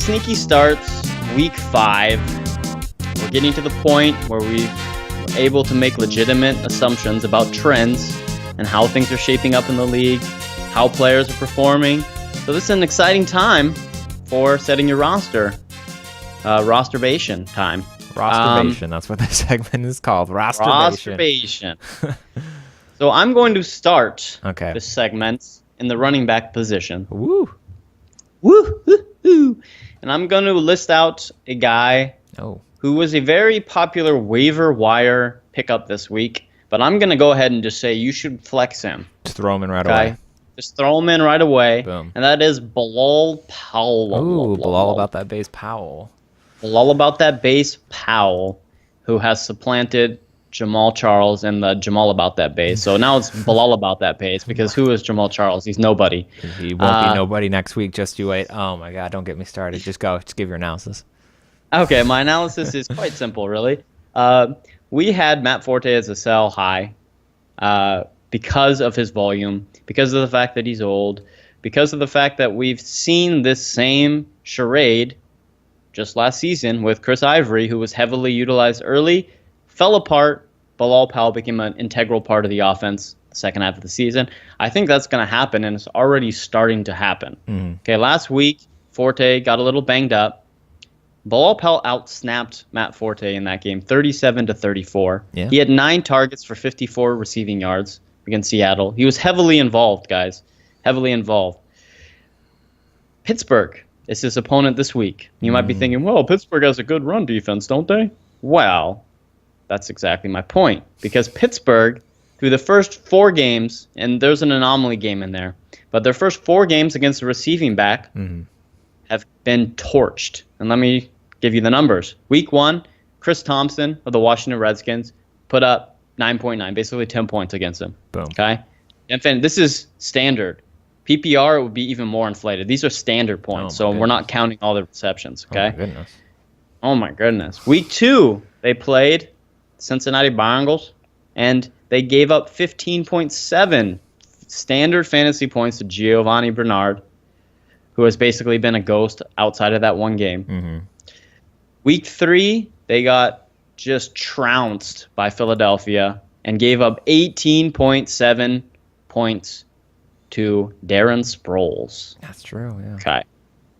sneaky starts, week 5. We're getting to the point where we're able to make legitimate assumptions about trends and how things are shaping up in the league, how players are performing. So this is an exciting time for setting your roster. Rosterbation time. Rosterbation, that's what this segment is called. Rosterbation. So I'm going to start Okay. this segment in the running back position. Woo. Woo, woo, woo. And I'm going to list out a guy who was a very popular waiver wire pickup this week. But I'm going to go ahead and just say you should flex him. Just throw him in right away. Just throw him in right away. Boom. And that is Bilal Powell. Ooh, Bilal about that base Powell. Bilal about that base Powell, who has supplanted Jamal Charles and the Jamal about that base. So now it's Bilal about that base, because who is Jamal Charles? He's nobody. He won't be nobody next week. Just you wait. Oh my God, don't get me started. Just go. Just give your analysis. Okay, my analysis is quite simple, really. We had Matt Forte as a sell high because of his volume, because of the fact that he's old, because of the fact that we've seen this same charade just last season with Chris Ivory, who was heavily utilized early, fell apart. Bilal Powell became an integral part of the offense the second half of the season. I think that's going to happen, and it's already starting to happen. Okay, last week, Forte got a little banged up. Bilal Powell outsnapped Matt Forte in that game, 37-34. Yeah. He had 9 targets for 54 receiving yards against Seattle. He was heavily involved, guys. Heavily involved. Pittsburgh is his opponent this week. You might be thinking, well, Pittsburgh has a good run defense, don't they? Well, that's exactly my point. Because Pittsburgh, through the first 4 games, and there's an anomaly game in there, but their first 4 games against the receiving back have been torched. And let me give you the numbers. Week 1, Chris Thompson of the Washington Redskins put up 9.9, basically 10 points against him. Boom. Okay? And this is standard. PPR, it would be even more inflated. These are standard points, so we're not counting all the receptions. Okay? Oh, my goodness. Week 2, they played Cincinnati Bengals, and they gave up 15.7 standard fantasy points to Giovanni Bernard, who has basically been a ghost outside of that one game. Week 3, they got just trounced by Philadelphia and gave up 18.7 points to Darren Sproles. That's true, yeah. Okay.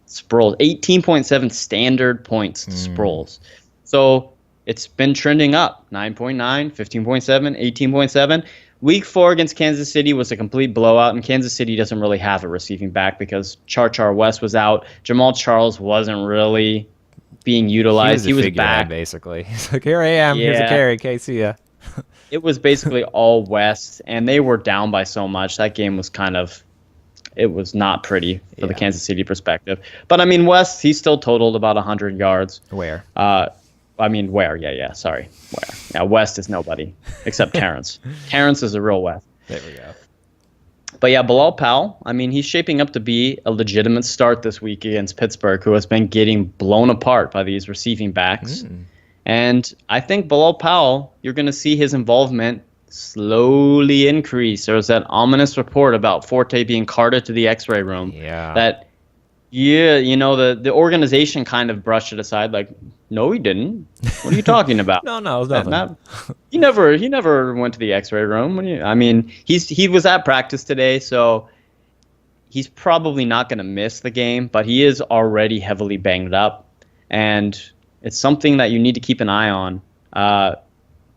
Sproles, 18.7 standard points to Sproles. So it's been trending up, 9.9, 15.7, 18.7. Week 4 against Kansas City was a complete blowout, and Kansas City doesn't really have a receiving back because Char West was out. Jamal Charles wasn't really being utilized. He was back. Basically. He's like, here I am. Here's a carry. Okay, see ya. It was basically all West, and they were down by so much. That game was it was not pretty for the Kansas City perspective. But, I mean, West, he still totaled about 100 yards. Where? Where? Yeah, sorry. Where? Yeah, West is nobody except Terrence. Terrence is a real West. There we go. But yeah, Bilal Powell, I mean, he's shaping up to be a legitimate start this week against Pittsburgh, who has been getting blown apart by these receiving backs. And I think Bilal Powell, you're going to see his involvement slowly increase. There was that ominous report about Forte being carted to the X-ray room. The organization kind of brushed it aside, like, no, he didn't. What are you talking about? No, it was nothing. He never went to the X-ray room. He was at practice today, so he's probably not going to miss the game, but he is already heavily banged up, and it's something that you need to keep an eye on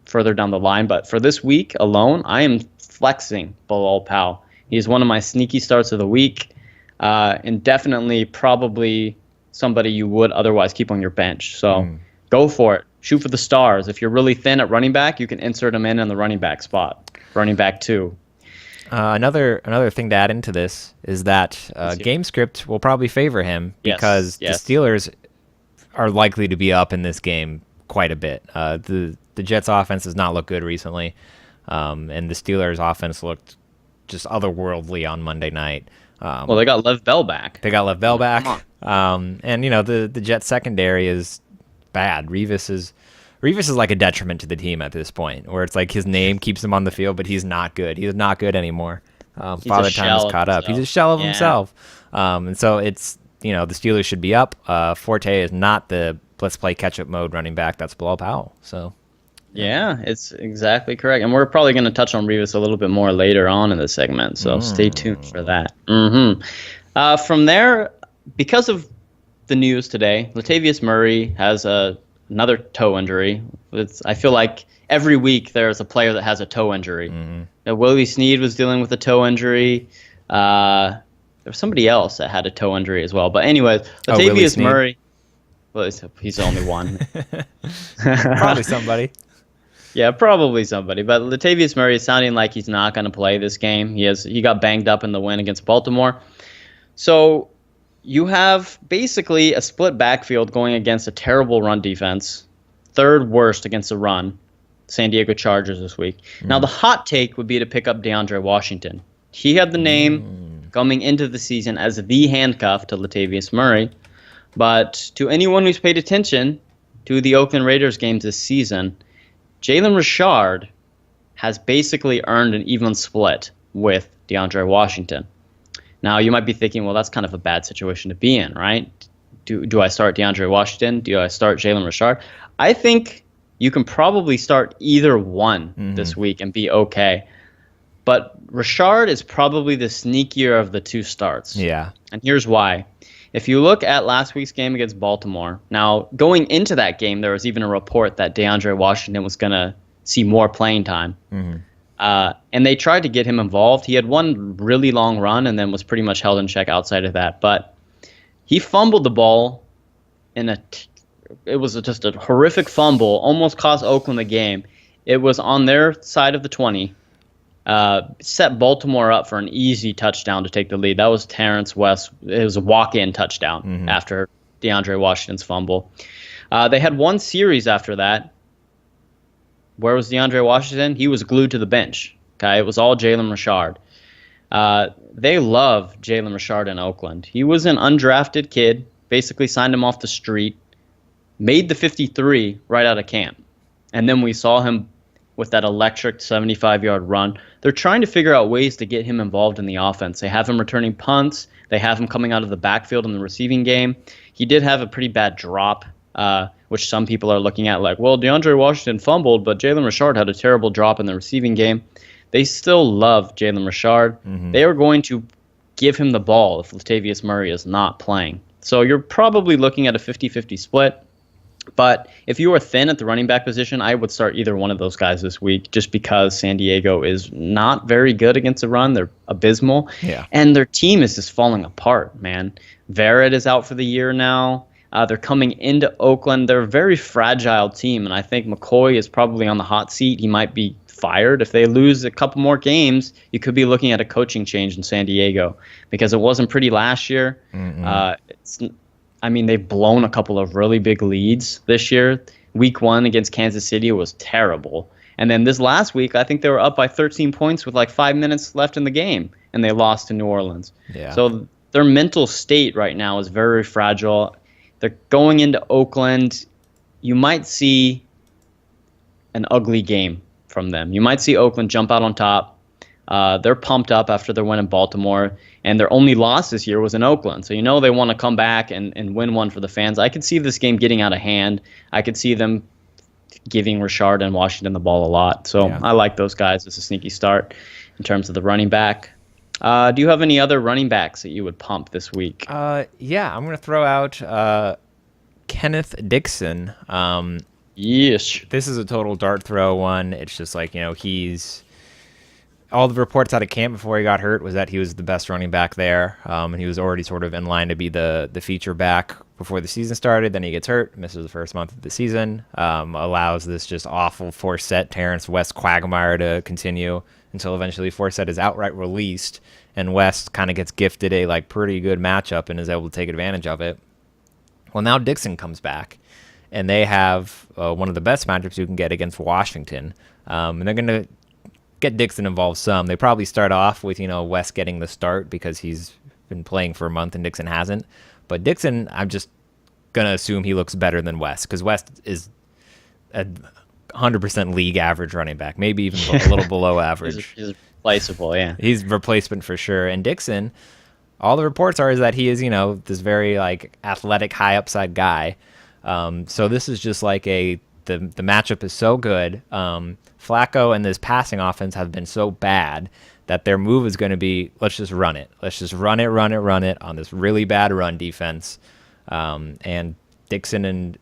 further down the line. But for this week alone, I am flexing Bilal Powell. He's one of my sneaky starts of the week. And definitely probably somebody you would otherwise keep on your bench. So go for it. Shoot for the stars. If you're really thin at running back, you can insert him in the running back spot. Running back 2. Another thing to add into this is that game script will probably favor him because the Steelers are likely to be up in this game quite a bit. The Jets offense does not look good recently, and the Steelers offense looked just otherworldly on Monday night. Well, they got Lev Bell back. And the Jets secondary is bad. Revis is like a detriment to the team at this point, where it's like his name keeps him on the field, but he's not good. He's not good anymore. Father Time is caught up. He's a shell of himself. And so it's the Steelers should be up. Forte is not the let's play catch up mode running back. That's Bilal Powell. So. Yeah, it's exactly correct. And we're probably going to touch on Revis a little bit more later on in the segment, so stay tuned for that. From there, because of the news today, Latavius Murray has another toe injury. I feel like every week there's a player that has a toe injury. Willie Snead was dealing with a toe injury. There was somebody else that had a toe injury as well. But anyways, Latavius Murray. Well, he's the only one. Probably somebody. Yeah, probably somebody. But Latavius Murray is sounding like he's not going to play this game. He got banged up in the win against Baltimore. So you have basically a split backfield going against a terrible run defense, third worst against the run, San Diego Chargers this week. Now, the hot take would be to pick up DeAndre Washington. He had the name coming into the season as the handcuff to Latavius Murray. But to anyone who's paid attention to the Oakland Raiders games this season, Jalen Richard has basically earned an even split with DeAndre Washington. Now, you might be thinking, well, that's kind of a bad situation to be in, right? Do I start DeAndre Washington? Do I start Jalen Richard? I think you can probably start either one this week and be okay. But Richard is probably the sneakier of the two starts. Yeah. And here's why. If you look at last week's game against Baltimore, now going into that game, there was even a report that DeAndre Washington was going to see more playing time. And they tried to get him involved. He had one really long run and then was pretty much held in check outside of that. But he fumbled the ball it was just a horrific fumble, almost cost Oakland the game. It was on their side of the 20. Set Baltimore up for an easy touchdown to take the lead. That was Terrence West. It was a walk-in touchdown after DeAndre Washington's fumble. They had one series after that. Where was DeAndre Washington? He was glued to the bench. Okay, it was all Jalen Richard. They love Jalen Richard in Oakland. He was an undrafted kid, basically signed him off the street, made the 53 right out of camp. And then we saw him with that electric 75-yard run. They're trying to figure out ways to get him involved in the offense. They have him returning punts. They have him coming out of the backfield in the receiving game. He did have a pretty bad drop, which some people are looking at like, well, DeAndre Washington fumbled, but Jalen Richard had a terrible drop in the receiving game. They still love Jalen Richard. They are going to give him the ball if Latavius Murray is not playing. So you're probably looking at a 50-50 split. But if you are thin at the running back position, I would start either one of those guys this week just because San Diego is not very good against the run. They're abysmal. Yeah. And their team is just falling apart, man. Verrett is out for the year now. They're coming into Oakland. They're a very fragile team, and I think McCoy is probably on the hot seat. He might be fired. If they lose a couple more games, you could be looking at a coaching change in San Diego because it wasn't pretty last year. They've blown a couple of really big leads this year. Week 1 against Kansas City was terrible. And then this last week, I think they were up by 13 points with like 5 minutes left in the game, and they lost to New Orleans. Yeah. So their mental state right now is very fragile. They're going into Oakland. You might see an ugly game from them. You might see Oakland jump out on top. They're pumped up after their win in Baltimore, and their only loss this year was in Oakland. So they want to come back and win one for the fans. I could see this game getting out of hand. I could see them giving Richard and Washington the ball a lot. So I like those guys as a sneaky start in terms of the running back. Do you have any other running backs that you would pump this week? Yeah, I'm going to throw out Kenneth Dixon. Yes. This is a total dart throw one. It's just like, he's... All the reports out of camp before he got hurt was that he was the best running back there, and he was already sort of in line to be the feature back before the season started. Then he gets hurt, misses the first month of the season, allows this just awful Forsett, Terrence West quagmire to continue until eventually Forsett is outright released, and West kind of gets gifted a pretty good matchup and is able to take advantage of it. Well, now Dixon comes back, and they have one of the best matchups you can get against Washington, and they're going to get Dixon involved some. They probably start off with, West getting the start because he's been playing for a month and Dixon hasn't. But Dixon, I'm just going to assume he looks better than West because West is a 100% league average running back, maybe even a little below average. He's replaceable, yeah. He's replacement for sure. And Dixon, all the reports are is that he is, this very like athletic, high upside guy. So this is just like the matchup is so good. Flacco and this passing offense have been so bad that their move is going to be, let's just run it. Let's just run it on this really bad run defense. And Dixon and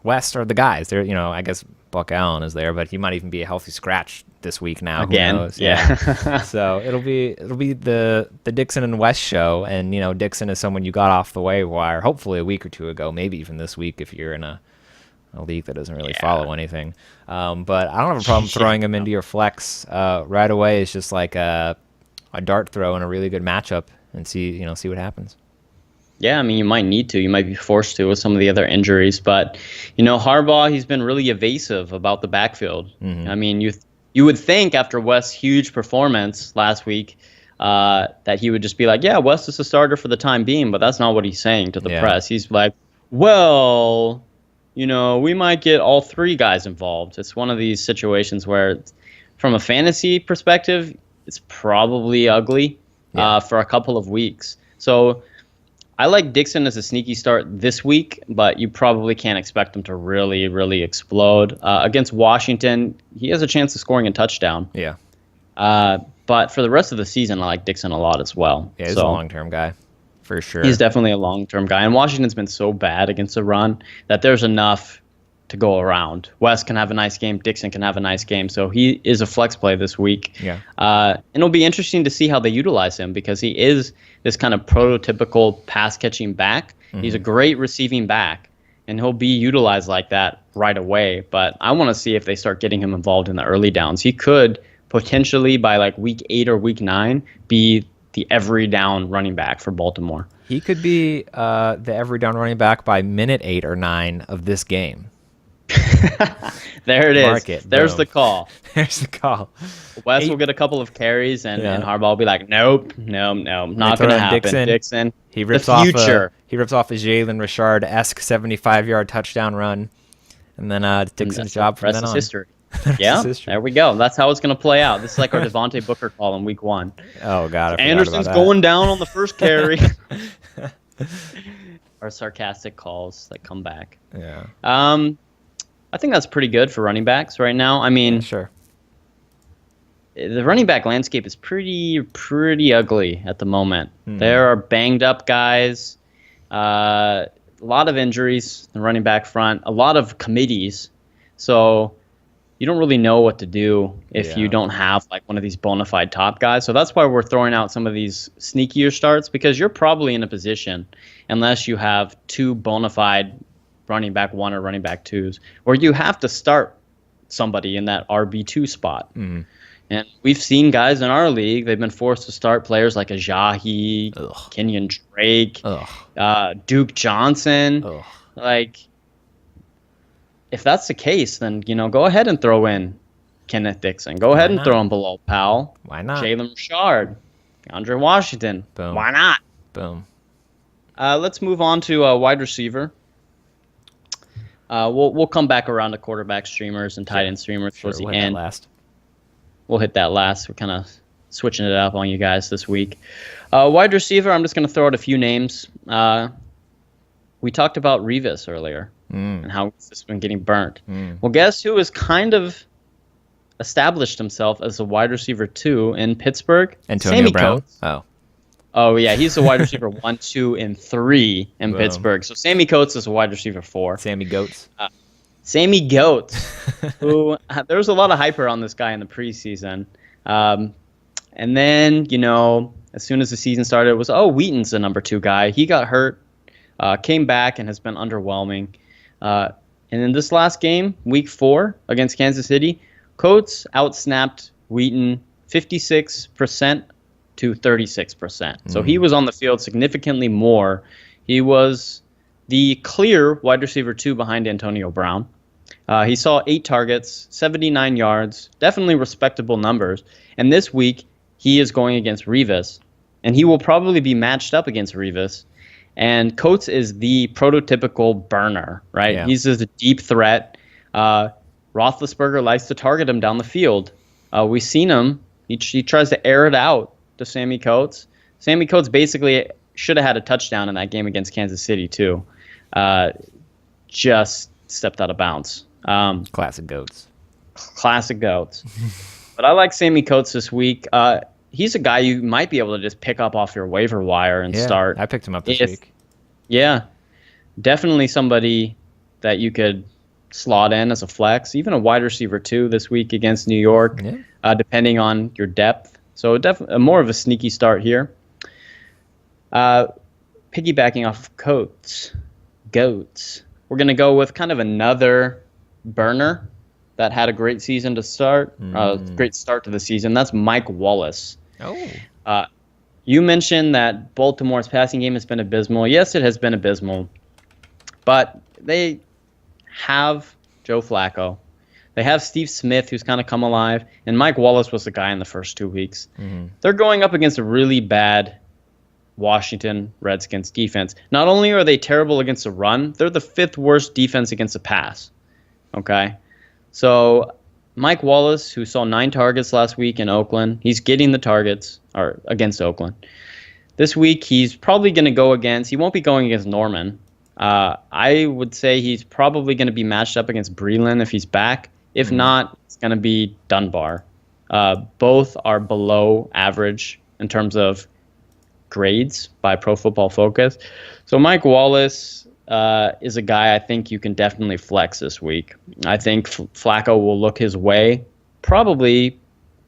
West are the guys. They're, I guess Buck Allen is there, but he might even be a healthy scratch this week now. Again, who knows? yeah. So it'll be the Dixon and West show, and Dixon is someone you got off the waiver wire, hopefully a week or two ago, maybe even this week if you're in a league that doesn't really follow anything. But I don't have a problem throwing him into your flex right away. It's just like a dart throw in a really good matchup, and see what happens. Yeah, I mean, you might need to. You might be forced to with some of the other injuries. But, Harbaugh, he's been really evasive about the backfield. I mean, you would think after West's huge performance last week that he would just be like, yeah, West is a starter for the time being. But that's not what he's saying to the press. He's like, well, we might get all three guys involved. It's one of these situations where, from a fantasy perspective, it's probably ugly for a couple of weeks. So I like Dixon as a sneaky start this week, but you probably can't expect him to really, really explode. Against Washington, he has a chance of scoring a touchdown. Yeah. But for the rest of the season, I like Dixon a lot as well. Yeah, he's a long-term guy, for sure. He's definitely a long-term guy. And Washington's been so bad against the run that there's enough to go around. West can have a nice game. Dixon can have a nice game. So he is a flex play this week. Yeah. And it'll be interesting to see how they utilize him because he is this kind of prototypical pass-catching back. He's a great receiving back, and he'll be utilized like that right away. But I want to see if they start getting him involved in the early downs. He could potentially, by like week 8 or week 9, be the every down running back for Baltimore. He could be the every down running back by minute 8 or 9 of this game. There it is. Mark it. There's Boom. the call. There's the call. West will get a couple of carries, and Harbaugh will be like, nope, no, not going to happen. Dixon, he rips off a Jalen Richard-esque 75-yard touchdown run, and then Dixon's job from then on. History. Yeah, there we go. That's how it's going to play out. This is like our Devontae Booker call in week 1. Oh, God. Anderson's going down on the first carry. Our sarcastic calls that come back. Yeah. I think that's pretty good for running backs right now. I mean, sure. The running back landscape is pretty ugly at the moment. There are banged up guys, a lot of injuries in the running back front, a lot of committees. So you don't really know what to do if you don't have like one of these bona fide top guys. So that's why we're throwing out some of these sneakier starts, because you're probably in a position, unless you have two bona fide running back 1 or running back 2s, where you have to start somebody in that RB2 spot. And we've seen guys in our league, they've been forced to start players like Ajayi, Kenyon Drake, Duke Johnson. Like, if that's the case, then, go ahead and throw in Kenneth Dixon. Go ahead and throw him below Powell. Why not? Jalen Richard, Andre Washington. Boom. Why not? Boom. Let's move on to wide receiver. We'll come back around to quarterback streamers and tight end streamers towards the end. We'll hit that last. We're kind of switching it up on you guys this week. Wide receiver, I'm just going to throw out a few names. We talked about Revis earlier and how it's been getting burnt. Well, guess who has kind of established himself as a wide receiver 2 in Pittsburgh? Antonio Brown. Coates. Oh, yeah, he's a wide receiver 1, 2, and 3 in Pittsburgh. So Sammy Coates is a wide receiver 4. Sammy Goats. Sammy Goats, who there was a lot of hype around this guy in the preseason. And then, as soon as the season started, it was, Wheaton's the number 2 guy. He got hurt, came back, and has been underwhelming. And in this last game, week 4 against Kansas City, Coates outsnapped Wheaton 56% to 36%. So he was on the field significantly more. He was the clear wide receiver 2 behind Antonio Brown. He saw 8 targets, 79 yards, definitely respectable numbers. And this week, he is going against Revis, and he will probably be matched up against Revis. And Coates is the prototypical burner, right? Yeah. He's just a deep threat. Roethlisberger likes to target him down the field. We've seen him. He tries to air it out to Sammy Coates. Sammy Coates basically should have had a touchdown in that game against Kansas City too. Just stepped out of bounds. Classic goats. Classic goats. But I like Sammy Coates this week. He's a guy you might be able to just pick up off your waiver wire and start. I picked him up this week. Yeah, definitely somebody that you could slot in as a flex, even a wide receiver too this week against New York, depending on your depth. So definitely more of a sneaky start here. Piggybacking off of goats, we're going to go with kind of another burner that had a great season to start, great start to the season. That's Mike Wallace. Oh. You mentioned that Baltimore's passing game has been abysmal. Yes, it has been abysmal. But they have Joe Flacco. They have Steve Smith, who's kind of come alive. And Mike Wallace was the guy in the first 2 weeks. Mm-hmm. They're going up against a really bad Washington Redskins defense. Not only are they terrible against the run, they're the 5th worst defense against the pass. Okay? So Mike Wallace, who saw 9 targets last week in Oakland, he's getting the targets or against Oakland. This week, he's probably going to go against, he won't be going against Norman. I would say he's probably going to be matched up against Breland if he's back. If not, it's going to be Dunbar. Both are below average in terms of grades by Pro Football Focus. So Mike Wallace is a guy I think you can definitely flex this week. I think Flacco will look his way probably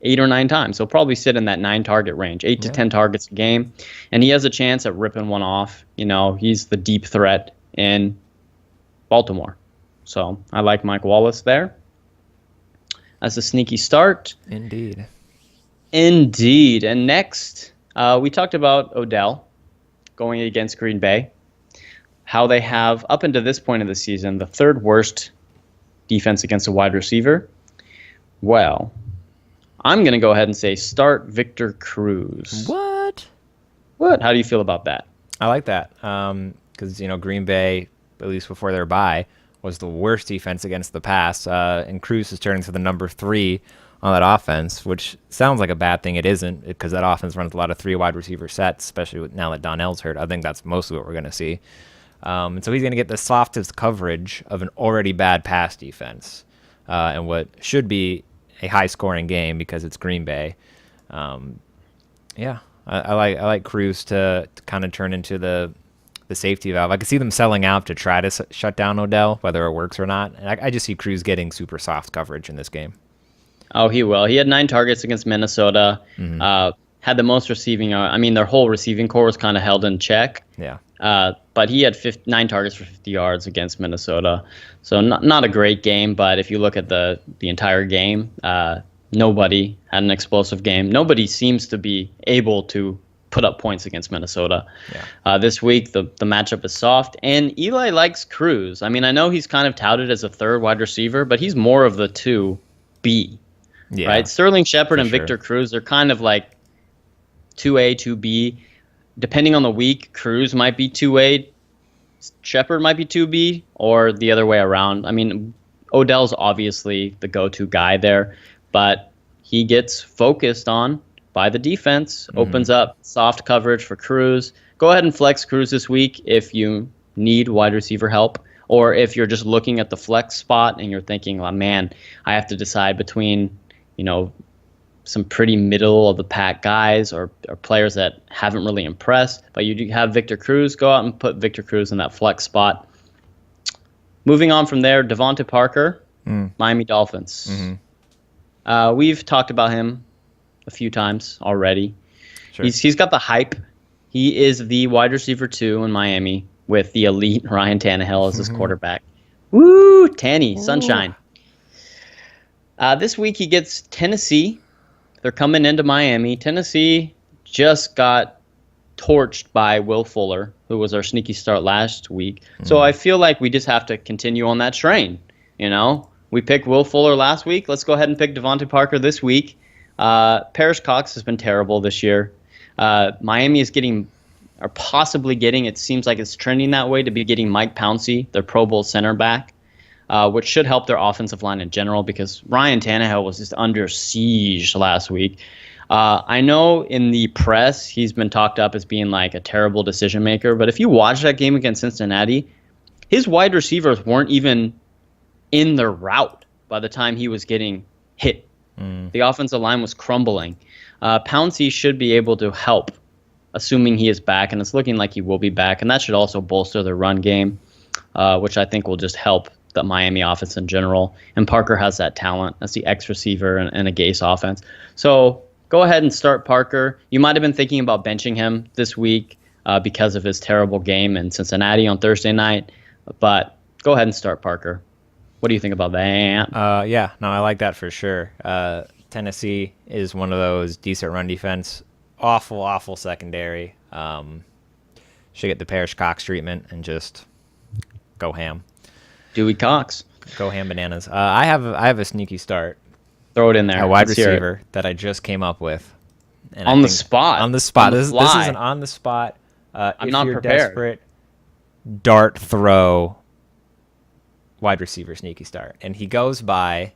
8 or 9 times. He'll probably sit in that 9 target range, 8 to 10 targets a game. And he has a chance at ripping one off. You know, he's the deep threat in Baltimore. So I like Mike Wallace there as a sneaky start. Indeed. And next, we talked about Odell going against Green Bay. How they have, up until this point of the season, the 3rd worst defense against a wide receiver. Well, I'm going to go ahead and say start Victor Cruz. What? How do you feel about that? I like that because, Green Bay, at least before their bye, was the worst defense against the pass, and Cruz is turning to the number 3 on that offense, which sounds like a bad thing. It isn't, because that offense runs a lot of 3 wide receiver sets, especially now that Donnell's hurt. I think that's mostly what we're going to see. And so he's going to get the softest coverage of an already bad pass defense, and what should be a high-scoring game because it's Green Bay. I like Cruz to kind of turn into the safety valve. I could see them selling out to try to shut down Odell, whether it works or not. And I just see Cruz getting super soft coverage in this game. Oh, he will. He had 9 targets against Minnesota. Mm-hmm. Had the most receiving. Their whole receiving core was kind of held in check. Yeah. But he had 9 targets for 50 yards against Minnesota. So not a great game, but if you look at the entire game, nobody had an explosive game. Nobody seems to be able to put up points against Minnesota. Yeah. This week, the matchup is soft, and Eli likes Cruz. I know he's kind of touted as a 3rd wide receiver, but he's more of the 2B. Yeah, right? Sterling Shepard and Victor Cruz are kind of like 2A, 2B. Depending on the week, Cruz might be 2A, Shepard might be 2B, or the other way around. Odell's obviously the go-to guy there, but he gets focused on by the defense, opens up soft coverage for Cruz. Go ahead and flex Cruz this week if you need wide receiver help, or if you're just looking at the flex spot and you're thinking, oh, man, I have to decide between, some pretty middle of the pack guys or players that haven't really impressed, but you do have Victor Cruz. Go out and put Victor Cruz in that flex spot. Moving on from there, Devontae Parker, Miami Dolphins. Mm-hmm. We've talked about him a few times already. Sure. He's got the hype. He is the wide receiver 2 in Miami with the elite Ryan Tannehill as his quarterback. Woo, Tanny, sunshine. This week he gets Tennessee. They're coming into Miami. Tennessee just got torched by Will Fuller, who was our sneaky start last week. So I feel like we just have to continue on that train. We picked Will Fuller last week. Let's go ahead and pick Devontae Parker this week. Parrish Cox has been terrible this year. Miami is possibly getting, it seems like it's trending that way, to be getting Mike Pouncey, their Pro Bowl center back. Which should help their offensive line in general because Ryan Tannehill was just under siege last week. I know in the press he's been talked up as being like a terrible decision maker, but if you watch that game against Cincinnati, his wide receivers weren't even in their route by the time he was getting hit. The offensive line was crumbling. Pouncey should be able to help, assuming he is back, and it's looking like he will be back, and that should also bolster the run game, which I think will just help the Miami offense in general. And Parker has that talent. That's the X receiver and a Gase offense. So go ahead and start Parker. You might have been thinking about benching him this week because of his terrible game in Cincinnati on Thursday night, but go ahead and start Parker. What do you think about that? Yeah, no, I like that for sure. Tennessee is one of those decent run defense. Awful secondary. Should get the Parrish Cox treatment and just go ham. Dewey Cox. Go ham bananas. I have a sneaky start. Throw it in there. A wide receiver that I just came up with. And on the spot. On the spot. This is an on the spot. I'm not prepared. Desperate, dart throw wide receiver sneaky start. And he goes by...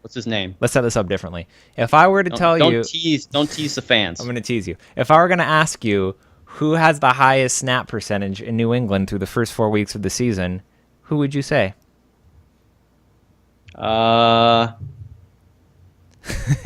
What's his name? Let's set this up differently. If I were to tell you... Don't tease the fans. I'm going to tease you. If I were going to ask you who has the highest snap percentage in New England through the first 4 weeks of the season, who would you say?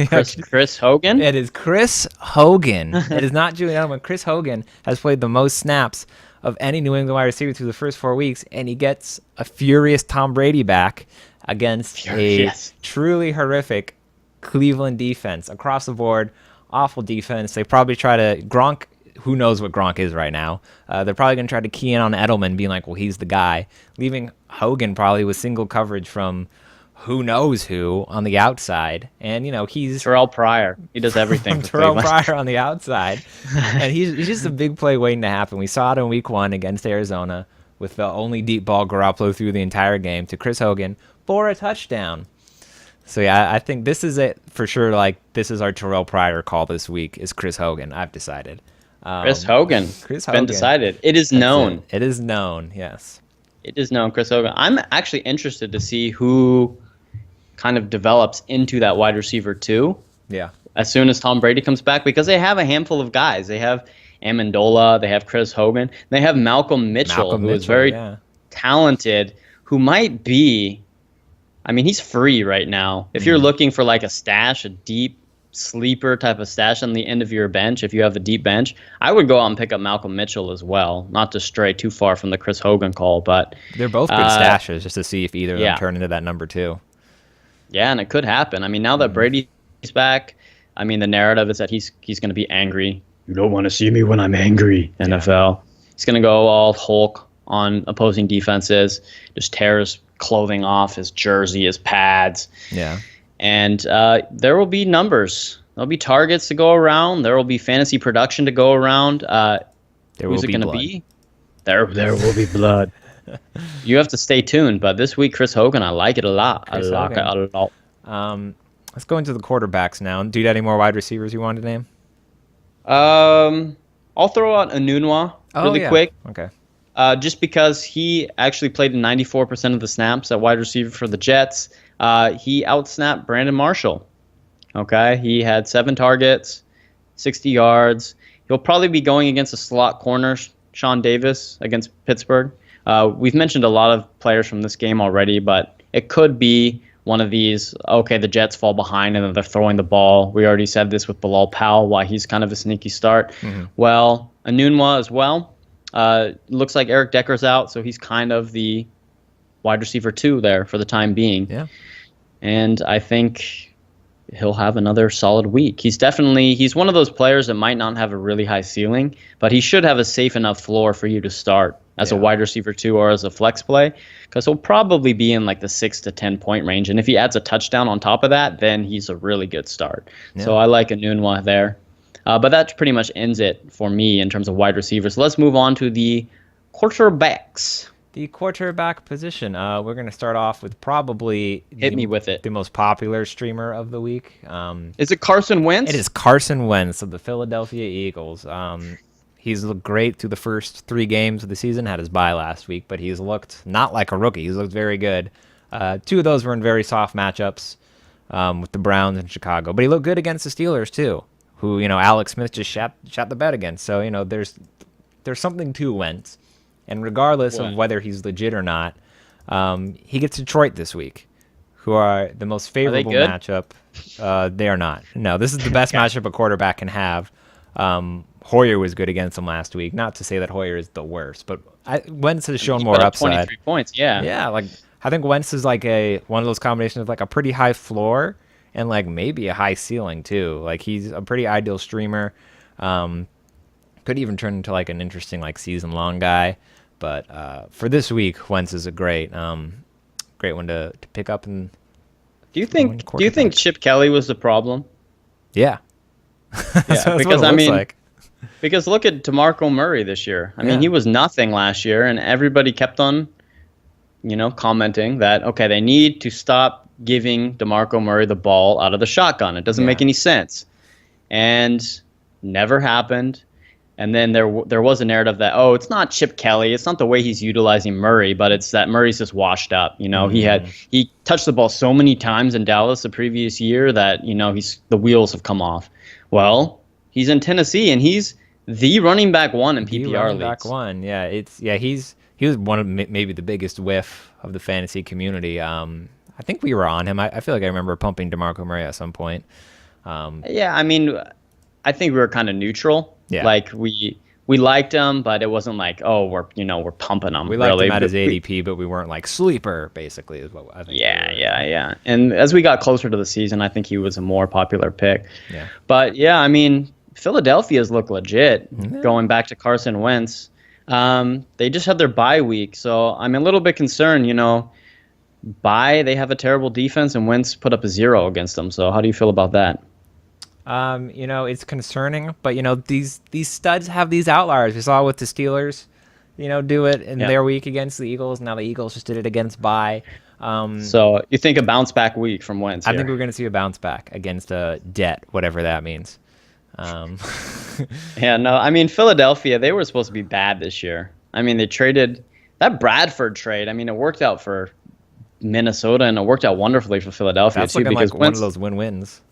Chris Hogan? It is Chris Hogan. It is not Julian Edelman. Chris Hogan has played the most snaps of any New England wide receiver through the first 4 weeks, and he gets a furious Tom Brady back against a truly horrific Cleveland defense. Across the board, awful defense. They probably try to... Gronk, who knows what Gronk is right now. They're probably going to try to key in on Edelman, being like, well, he's the guy. Leaving Hogan probably with single coverage from who knows who on the outside. And, he's... Terrell Pryor. He does everything. Terrell Pryor on the outside. And he's just a big play waiting to happen. We saw it in week 1 against Arizona with the only deep ball Garoppolo through the entire game to Chris Hogan for a touchdown. So, yeah, I think this is it for sure. Like, this is our Terrell Pryor call this week is Chris Hogan. I've decided. Chris Hogan. Been decided. It is known. It is known, yes. It is known, Chris Hogan. I'm actually interested to see who kind of develops into that wide receiver too. Yeah. As soon as Tom Brady comes back, because they have a handful of guys. They have Amendola, they have Chris Hogan, they have Malcolm Mitchell, who is very talented, who might be, I mean, he's free right now. If you're looking for like a stash, a deep sleeper type of stash on the end of your bench, if you have a deep bench, I would go out and pick up Malcolm Mitchell as well, not to stray too far from the Chris Hogan call, but they're both good stashes just to see if either of them turn into that number 2. Yeah, and it could happen. I mean, now that Brady's back, I mean, the narrative is that he's going to be angry. You don't want to see me when I'm angry, NFL. He's going to go all Hulk on opposing defenses, just tear his clothing off, his jersey, his pads. Yeah. And there will be numbers. There'll be targets to go around. There will be fantasy production to go around. Who's it going to be? There will be blood. You have to stay tuned. But this week, Chris Hogan, I like it a lot. I like it a lot. Let's go into the quarterbacks now. Do you have any more wide receivers you wanted to name? I'll throw out Enunwa really quick. Okay. Just because he actually played 94% of the snaps at wide receiver for the Jets. He outsnapped Brandon Marshall. Okay, he had 7 targets, 60 yards. He'll probably be going against a slot corner, Sean Davis, against Pittsburgh. We've mentioned a lot of players from this game already, but it could be one of these, okay, the Jets fall behind and then they're throwing the ball. We already said this with Bilal Powell, why he's kind of a sneaky start. Well, Enunwa as well. Looks like Eric Decker's out, so he's kind of the wide receiver 2 there for the time being. Yeah. And I think he'll have another solid week. He's one of those players that might not have a really high ceiling, but he should have a safe enough floor for you to start as a wide receiver 2 or as a flex play, because he'll probably be in like the 6 to 10 point range. And if he adds a touchdown on top of that, then he's a really good start. Yeah. So I like Enunwa there. But that pretty much ends it for me in terms of wide receivers. Let's move on to the quarterbacks. The quarterback position. We're going to start off with probably the most popular streamer of the week. Is it Carson Wentz? It is Carson Wentz of the Philadelphia Eagles. He's looked great through the first 3 games of the season. Had his bye last week, but he's looked not like a rookie. He's looked very good. 2 of those were in very soft matchups with the Browns and Chicago. But he looked good against the Steelers too. who Alex Smith just shot the bed against. So there's something to Wentz, and regardless of whether he's legit or not, he gets Detroit this week, who are the most favorable matchup. They are not. No, this is the best matchup a quarterback can have. Hoyer was good against them last week. Not to say that Hoyer is the worst, but Wentz has shown more upside. 23 points, yeah. Yeah, like I think Wentz is like one of those combinations of like a pretty high floor and like maybe a high ceiling too. Like he's a pretty ideal streamer. Could even turn into like an interesting like season long guy. But for this week, Wentz is a great one to pick up. And do you think Chip Kelly was the problem? Yeah. Yeah, because I mean, because look at DeMarco Murray this year. I mean, he was nothing last year, and everybody kept on, commenting that they need to stop giving DeMarco Murray the ball out of the shotgun. It doesn't make any sense, and never happened. And then there was a narrative that it's not Chip Kelly, it's not the way he's utilizing Murray, but it's that Murray's just washed up. He touched the ball so many times in Dallas the previous year that the wheels have come off. Well, he's in Tennessee and he's the running back one in PPR leagues. Back one, yeah. He was one of maybe the biggest whiff of the fantasy community. I think we were on him. I feel like I remember pumping DeMarco Murray at some point. Yeah, I mean, I think we were kind of neutral. Yeah. Like we liked him, but it wasn't like we're pumping him. We liked him at his ADP, but we weren't like sleeper. Basically, is what I think. Yeah. And as we got closer to the season, I think he was a more popular pick. Yeah. But yeah, I mean, Philadelphia's look legit. Mm-hmm. Going back to Carson Wentz, they just had their bye week, so I'm a little bit concerned. They have a terrible defense, and Wentz put up a 0 against them. So how do you feel about that? It's concerning, but these studs have these outliers. We saw with the Steelers, do it in their week against the Eagles. Now the Eagles just did it against bye. So you think a bounce back week from Wentz? I think we're going to see a bounce back against a debt, whatever that means. Yeah, no, I mean, Philadelphia, they were supposed to be bad this year. I mean, they traded that Bradford trade. I mean, it worked out for Minnesota and it worked out wonderfully for Philadelphia. That's looking like one of those win-wins.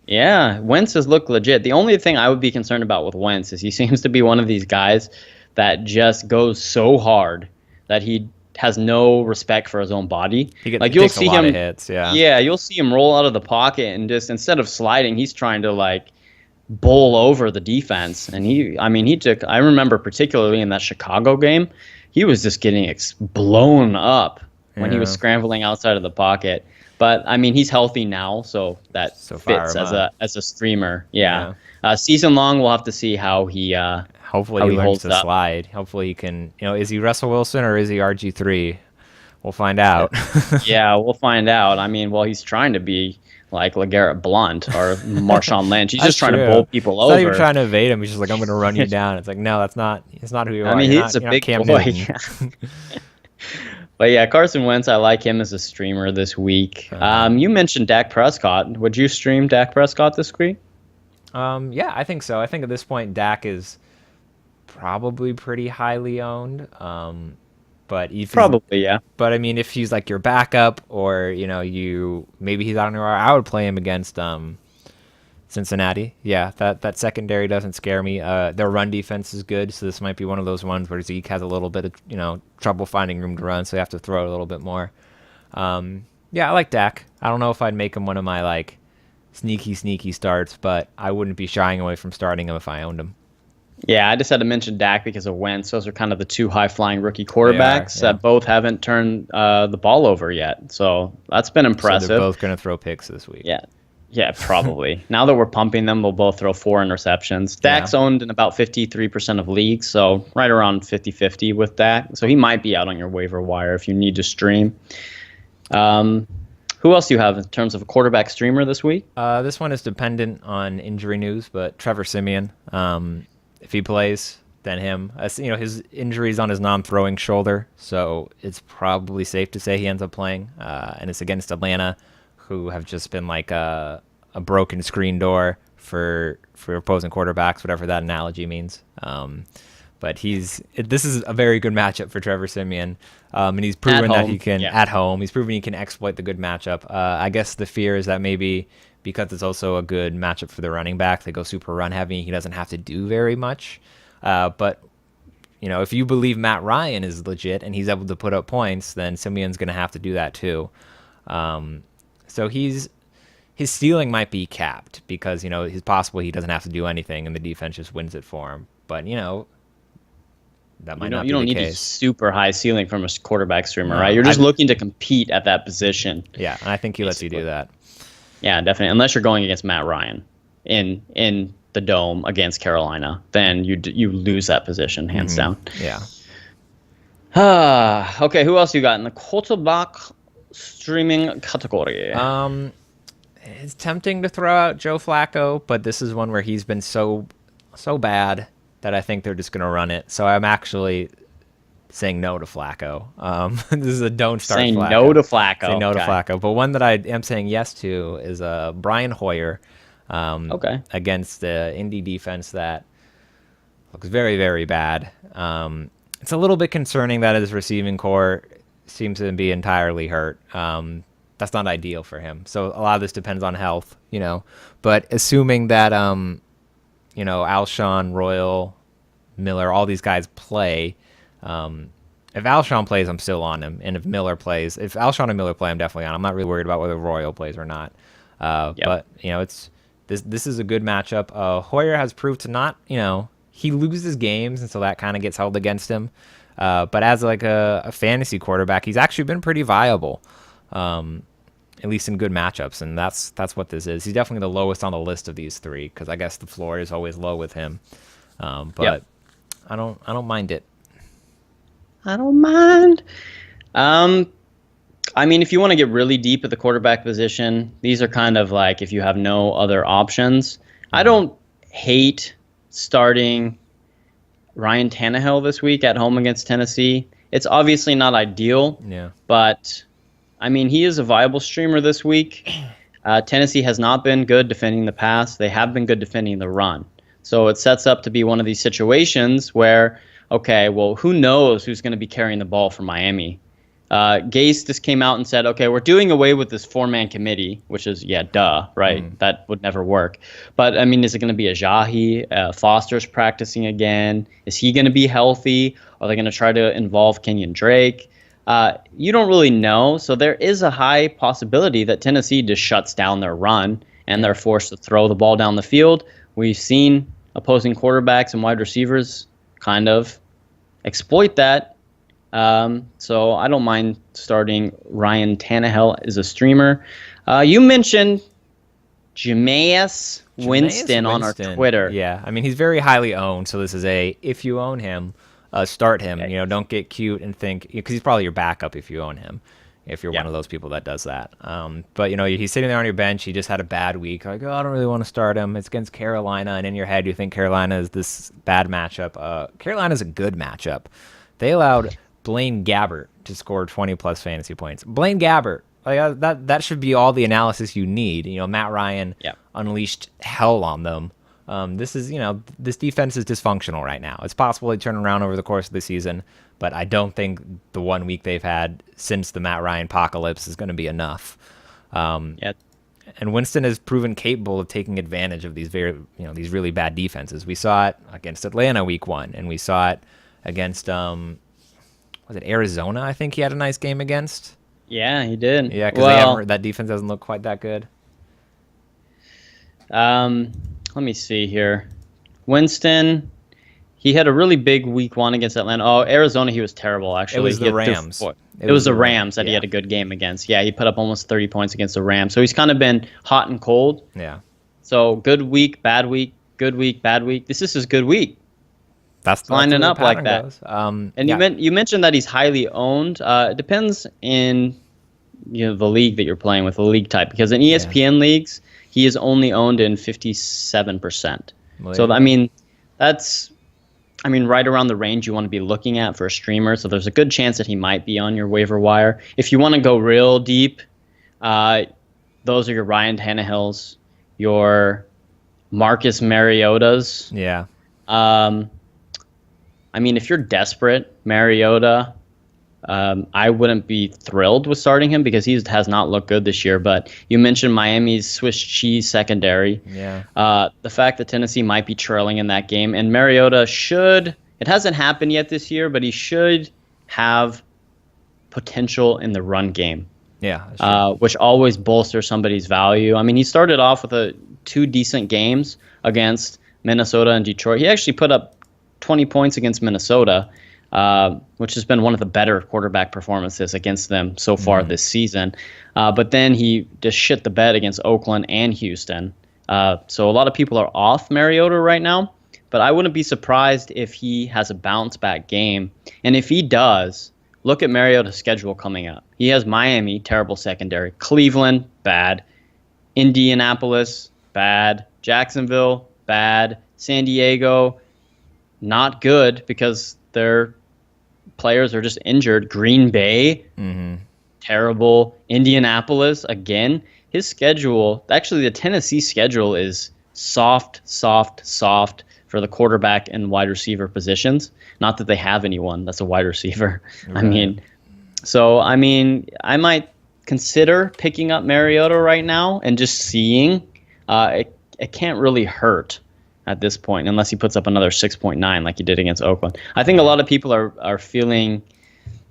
Yeah, Wentz has looked legit. The only thing I would be concerned about with Wentz is he seems to be one of these guys that just goes so hard that he has no respect for his own body. You'll see him hits, yeah, you'll see him roll out of the pocket and just instead of sliding, he's trying to like bowl over the defense. And I remember particularly in that Chicago game, he was just getting blown up when he was scrambling outside of the pocket. But I mean, he's healthy now, so that fits as a streamer. Yeah. Season long, we'll have to see how he. Hopefully, he learns to slide. Hopefully, he can. Is he Russell Wilson or is he RG3? We'll find out. Yeah, we'll find out. I mean, he's trying to be like LeGarrette Blount or Marshawn Lynch. He's just trying to bowl people over. He's not even trying to evade him. He's just like, I'm going to run you down. It's like, no, that's not who you are. I mean, he's a big boy. Yeah. But yeah, Carson Wentz, I like him as a streamer this week. You mentioned Dak Prescott. Would you stream Dak Prescott this week? Yeah, I think so. I think at this point, Dak is probably pretty highly owned. But yeah. But I mean, if he's like your backup, or maybe he's on your, I would play him against Cincinnati. Yeah, that secondary doesn't scare me. Their run defense is good, so this might be one of those ones where Zeke has a little bit of trouble finding room to run, so you have to throw it a little bit more. Yeah, I like Dak. I don't know if I'd make him one of my like sneaky starts, but I wouldn't be shying away from starting him if I owned him. Yeah, I just had to mention Dak because of Wentz. Those are kind of the two high-flying rookie quarterbacks that both haven't turned the ball over yet. So that's been impressive. So they're both going to throw picks this week. Yeah, probably. Now that we're pumping them, they'll both throw 4 interceptions. Dak's owned in about 53% of leagues, so right around 50-50 with Dak. So he might be out on your waiver wire if you need to stream. Who else do you have in terms of a quarterback streamer this week? This one is dependent on injury news, but Trevor Siemian. If he plays, then him. His injury's on his non-throwing shoulder, so it's probably safe to say he ends up playing. And it's against Atlanta, who have just been like a broken screen door for opposing quarterbacks, whatever that analogy means. But this is a very good matchup for Trevor Siemian, and he's proven that he can at home. He's proven he can exploit the good matchup. I guess the fear is that maybe because it's also a good matchup for the running back. They go super run heavy. He doesn't have to do very much. But if you believe Matt Ryan is legit and he's able to put up points, then Simeon's going to have to do that too. So his ceiling might be capped because, it's possible he doesn't have to do anything and the defense just wins it for him. But, that might not be the case. You don't need a super high ceiling from a quarterback streamer, right? You're just looking to compete at that position. Yeah, and I think he lets you do that. Yeah, definitely. Unless you're going against Matt Ryan in the Dome against Carolina, then you lose that position hands down. Yeah. Okay, who else you got in the quarterback streaming category? It's tempting to throw out Joe Flacco, but this is one where he's been so bad that I think they're just going to run it. So I'm actually saying no to Flacco. This is a don't start saying Flacco. No to Flacco. Saying no to Flacco. But one that I am saying yes to is Brian Hoyer against the Indy defense that looks very, very bad. It's a little bit concerning that his receiving core seems to be entirely hurt. That's not ideal for him. So a lot of this depends on health, But assuming that, Alshon, Royal, Miller, all these guys play. If Alshon plays, I'm still on him. And if Alshon and Miller play, I'm definitely on. I'm not really worried about whether Royal plays or not. But, it's this is a good matchup. Hoyer has proved to not, he loses games, and so that kind of gets held against him. But as like a fantasy quarterback, he's actually been pretty viable, at least in good matchups, and that's what this is. He's definitely the lowest on the list of these three because I guess the floor is always low with him. But I don't mind it. I don't mind. I mean, if you want to get really deep at the quarterback position, these are kind of like if you have no other options. I don't hate starting Ryan Tannehill this week at home against Tennessee. It's obviously not ideal, but I mean, he is a viable streamer this week. Tennessee has not been good defending the pass. They have been good defending the run. So it sets up to be one of these situations where, okay, well, who knows who's going to be carrying the ball for Miami? Gase just came out and said, okay, we're doing away with this 4-man committee, which is, right? That would never work. But, I mean, is it going to be Ajayi? Foster's practicing again. Is he going to be healthy? Are they going to try to involve Kenyon Drake? You don't really know. So there is a high possibility that Tennessee just shuts down their run and they're forced to throw the ball down the field. We've seen opposing quarterbacks and wide receivers kind of exploit that. So I don't mind starting Ryan Tannehill as a streamer. You mentioned Jameis Winston on our Twitter. Yeah, I mean, he's very highly owned, so this is if you own him, start him. Don't get cute and think, because he's probably your backup if you own him, if you're one of those people that does that. But, he's sitting there on your bench. He just had a bad week. Like, I don't really want to start him. It's against Carolina, and in your head you think Carolina is this bad matchup. Carolina's a good matchup. They allowed Blaine Gabbert to score 20-plus fantasy points. Blaine Gabbert, like that should be all the analysis you need. Matt Ryan unleashed hell on them. This defense is dysfunctional right now. It's possible they turn around over the course of the season, but I don't think the 1 week they've had since the Matt Ryan apocalypse is going to be enough. And Winston has proven capable of taking advantage of these these really bad defenses. We saw it against Atlanta week 1, and we saw it against was it Arizona? I think he had a nice game against. Yeah, he did. Yeah, because that defense doesn't look quite that good. Let me see here. Winston, he had a really big week 1 against Atlanta. Oh, Arizona, he was terrible, actually. It was the Rams. It was the Rams that he had a good game against. Yeah, he put up almost 30 points against the Rams. So he's kind of been hot and cold. Yeah. So good week, bad week, good week, bad week. This is his good week. That's lining up like that. You mentioned that he's highly owned. It depends in the league that you're playing with, the league type. Because in ESPN leagues, he is only owned in 57%. So I mean, that's right around the range you want to be looking at for a streamer. So there's a good chance that he might be on your waiver wire. If you want to go real deep, those are your Ryan Tannehills, your Marcus Mariotas. Yeah. I mean, if you're desperate, Mariota, I wouldn't be thrilled with starting him because he has not looked good this year. But you mentioned Miami's Swiss cheese secondary. Yeah. The fact that Tennessee might be trailing in that game, and Mariota should, it hasn't happened yet this year, but he should have potential in the run game. Yeah. Which always bolsters somebody's value. I mean, he started off with two decent games against Minnesota and Detroit. He actually put up 20 points against Minnesota, which has been one of the better quarterback performances against them so far this season. But then he just shit the bed against Oakland and Houston. So a lot of people are off Mariota right now, but I wouldn't be surprised if he has a bounce back game. And if he does, look at Mariota's schedule coming up. He has Miami, terrible secondary. Cleveland, bad. Indianapolis, bad. Jacksonville, bad. San Diego, not good because their players are just injured. Green Bay, terrible. Indianapolis, again. His schedule, actually the Tennessee schedule is soft for the quarterback and wide receiver positions. Not that they have anyone that's a wide receiver. Right. I might consider picking up Mariota right now and just seeing. It can't really hurt at this point unless he puts up another 6.9 like he did against Oakland. I think a lot of people are feeling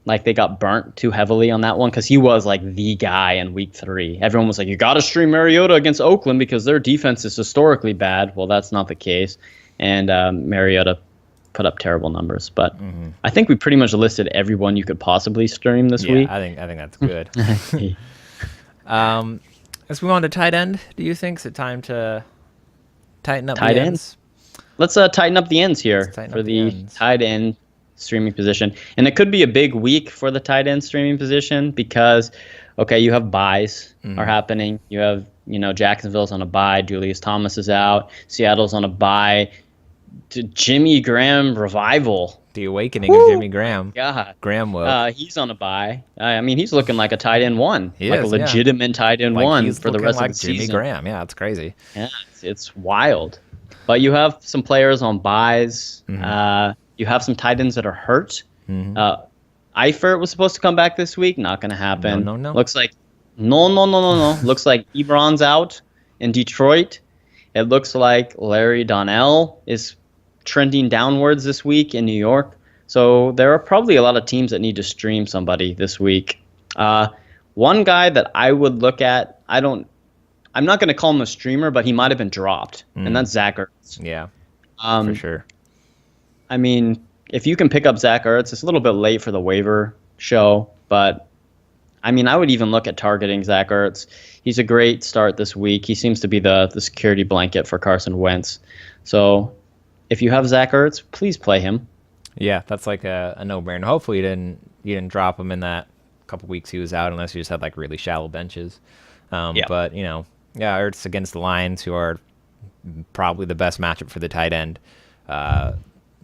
like they got burnt too heavily on that one because he was like the guy in week 3. Everyone was like, you got to stream Mariota against Oakland because their defense is historically bad. Well, that's not the case. And Mariota put up terrible numbers. But I think we pretty much listed everyone you could possibly stream this week. I think that's good. Let's move on to tight end. Do you think it's time to tighten up tight the ends? Let's tighten up the ends here for the tight end streaming position. And it could be a big week for the tight end streaming position because, okay, you have buys are happening. You have, Jacksonville's on a bye. Julius Thomas is out. Seattle's on a bye. Jimmy Graham revival. The awakening of Jimmy Graham. God. Graham will. He's on a bye. He's looking like a tight end one. A legitimate tight end one for the rest of the season. Jimmy Graham. Yeah, it's crazy. Yeah, it's wild. But you have some players on buys. You have some tight ends that are hurt. Eifert was supposed to come back this week. Not going to happen. No. Looks like no. Looks like Ebron's out in Detroit. It looks like Larry Donnell is trending downwards this week in New York. So there are probably a lot of teams that need to stream somebody this week. One guy that I would look at, I'm not going to call him a streamer, but he might have been dropped, and that's Zach Ertz. Yeah, for sure. If you can pick up Zach Ertz, it's a little bit late for the waiver show, but I would even look at targeting Zach Ertz. He's a great start this week. He seems to be the security blanket for Carson Wentz. So if you have Zach Ertz, please play him. Yeah, that's like a no-brainer. Hopefully you didn't drop him in that couple weeks he was out unless you just had like really shallow benches. But, Ertz against the Lions, who are probably the best matchup for the tight end. I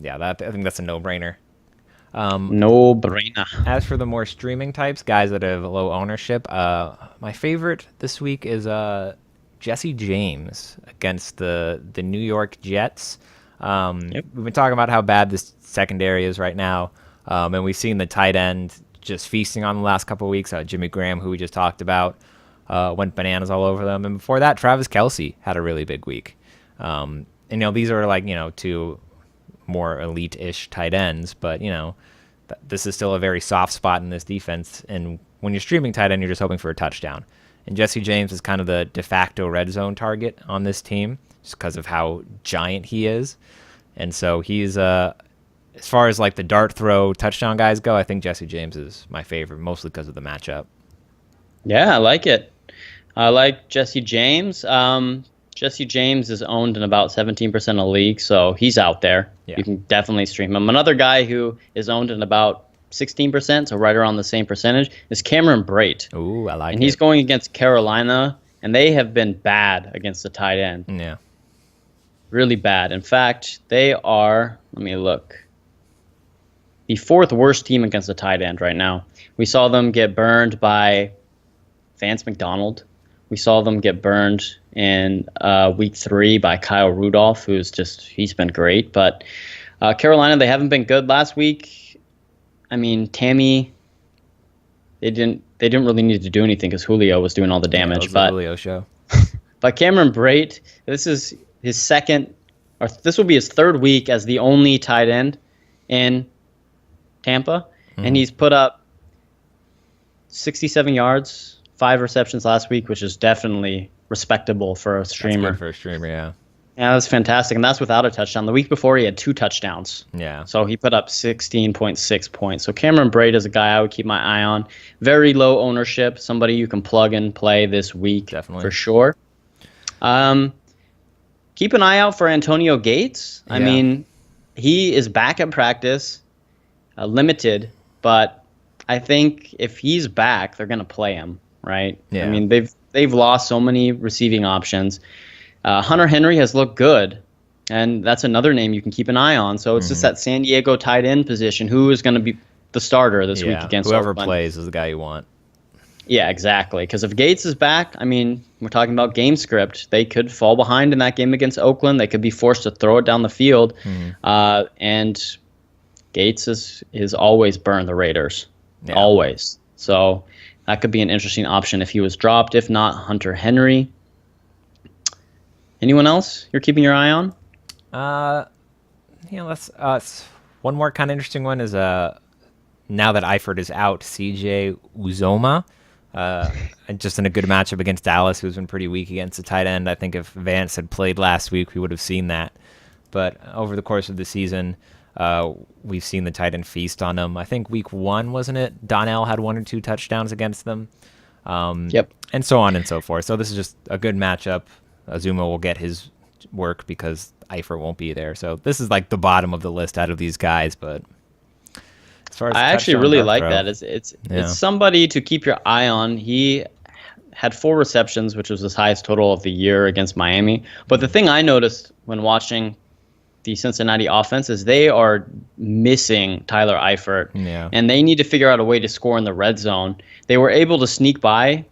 think that's a no-brainer. No-brainer. As for the more streaming types, guys that have low ownership, my favorite this week is Jesse James against the New York Jets. We've been talking about how bad this secondary is right now, and we've seen the tight end just feasting on the last couple of weeks. Jimmy Graham, who we just talked about, went bananas all over them. And before that, Travis Kelce had a really big week. These are like, two more elite-ish tight ends, but, this is still a very soft spot in this defense. And when you're streaming tight end, you're just hoping for a touchdown. And Jesse James is kind of the de facto red zone target on this team just because of how giant he is. And so he's, as far as like the dart throw touchdown guys go, I think Jesse James is my favorite, mostly because of the matchup. Yeah, I like it. I like Jesse James. Jesse James is owned in about 17% of the league, so he's out there. Yeah. You can definitely stream him. Another guy who is owned in about 16%, so right around the same percentage, is Cameron Brate. Ooh, I like it. And he's going against Carolina, and they have been bad against the tight end. Yeah. Really bad. In fact, they are, let me look, the 4th worst team against the tight end right now. We saw them get burned by Vance McDonald. We saw them get burned in week 3 by Kyle Rudolph, he's been great. But Carolina, they haven't been good last week. Tammy they didn't really need to do anything because Julio was doing all the damage. Yeah, it was the Julio show. But Cameron Brate, this is his second, or this will be his third week as the only tight end in Tampa, and he's put up 67 yards, 5 receptions last week, which is definitely respectable for a streamer. That's good for a streamer, yeah. Yeah, that's fantastic, and that's without a touchdown. The week before, he had 2 touchdowns. Yeah. So he put up 16.6 points. So Cameron Brate is a guy I would keep my eye on. Very low ownership, somebody you can plug and play this week. Definitely. For sure. Keep an eye out for Antonio Gates. I mean, he is back at practice, limited, but I think if he's back, they're going to play him, right? Yeah. I mean, they've lost so many receiving options. Hunter Henry has looked good, and that's another name you can keep an eye on. So it's just that San Diego tight end position. Who is going to be the starter this week against whoever Oakland? plays is the guy you want. Yeah, exactly. Because if Gates is back, I mean, we're talking about game script. They could fall behind in that game against Oakland. They could be forced to throw it down the field. And Gates is always burned the Raiders. Yeah. Always. So that could be an interesting option if he was dropped. If not, Hunter Henry. Anyone else you're keeping your eye on? Let's one more kind of interesting one is now that Eifert is out, CJ Uzoma. Just in a good matchup against Dallas, who's been pretty weak against the tight end. I think if Vance had played last week, we would have seen that. But over the course of the season, we've seen the tight end feast on them. I think week 1, wasn't it? Donnell had 1 or 2 touchdowns against them. Yep. And so on and so forth. So this is just a good matchup. Azuma will get his work because Eifert won't be there. So this is like the bottom of the list out of these guys, but as far as I actually really like that. It's somebody to keep your eye on. He had 4 receptions, which was his highest total of the year against Miami. But the thing I noticed when watching the Cincinnati offense is they are missing Tyler Eifert. Yeah. And they need to figure out a way to score in the red zone. They were able to sneak by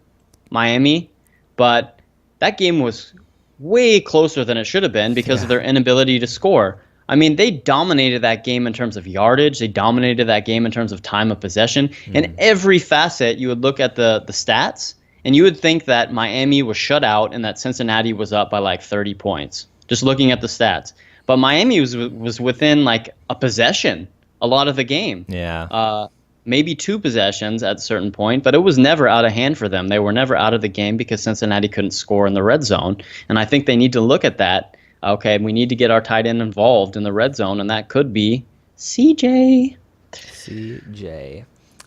Miami, but that game was way closer than it should have been because of their inability to score. I mean, they dominated that game in terms of yardage. They dominated that game in terms of time of possession. In every facet, you would look at the stats, and you would think that Miami was shut out and that Cincinnati was up by like 30 points, just looking at the stats. But Miami was within like a possession a lot of the game. Yeah. Maybe 2 possessions at a certain point, but it was never out of hand for them. They were never out of the game because Cincinnati couldn't score in the red zone. And I think they need to look at that. Okay, we need to get our tight end involved in the red zone, and that could be CJ.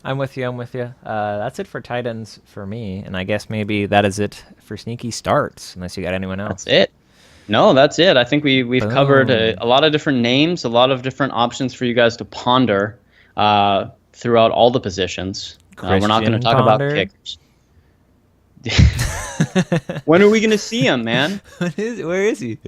I'm with you. That's it for tight ends for me, and I guess maybe that is it for sneaky starts, unless you got anyone else. That's it. No, that's it. I think we've covered a lot of different names, a lot of different options for you guys to ponder throughout all the positions. We're not going to talk about kickers. When are we going to see him, man? Where is he?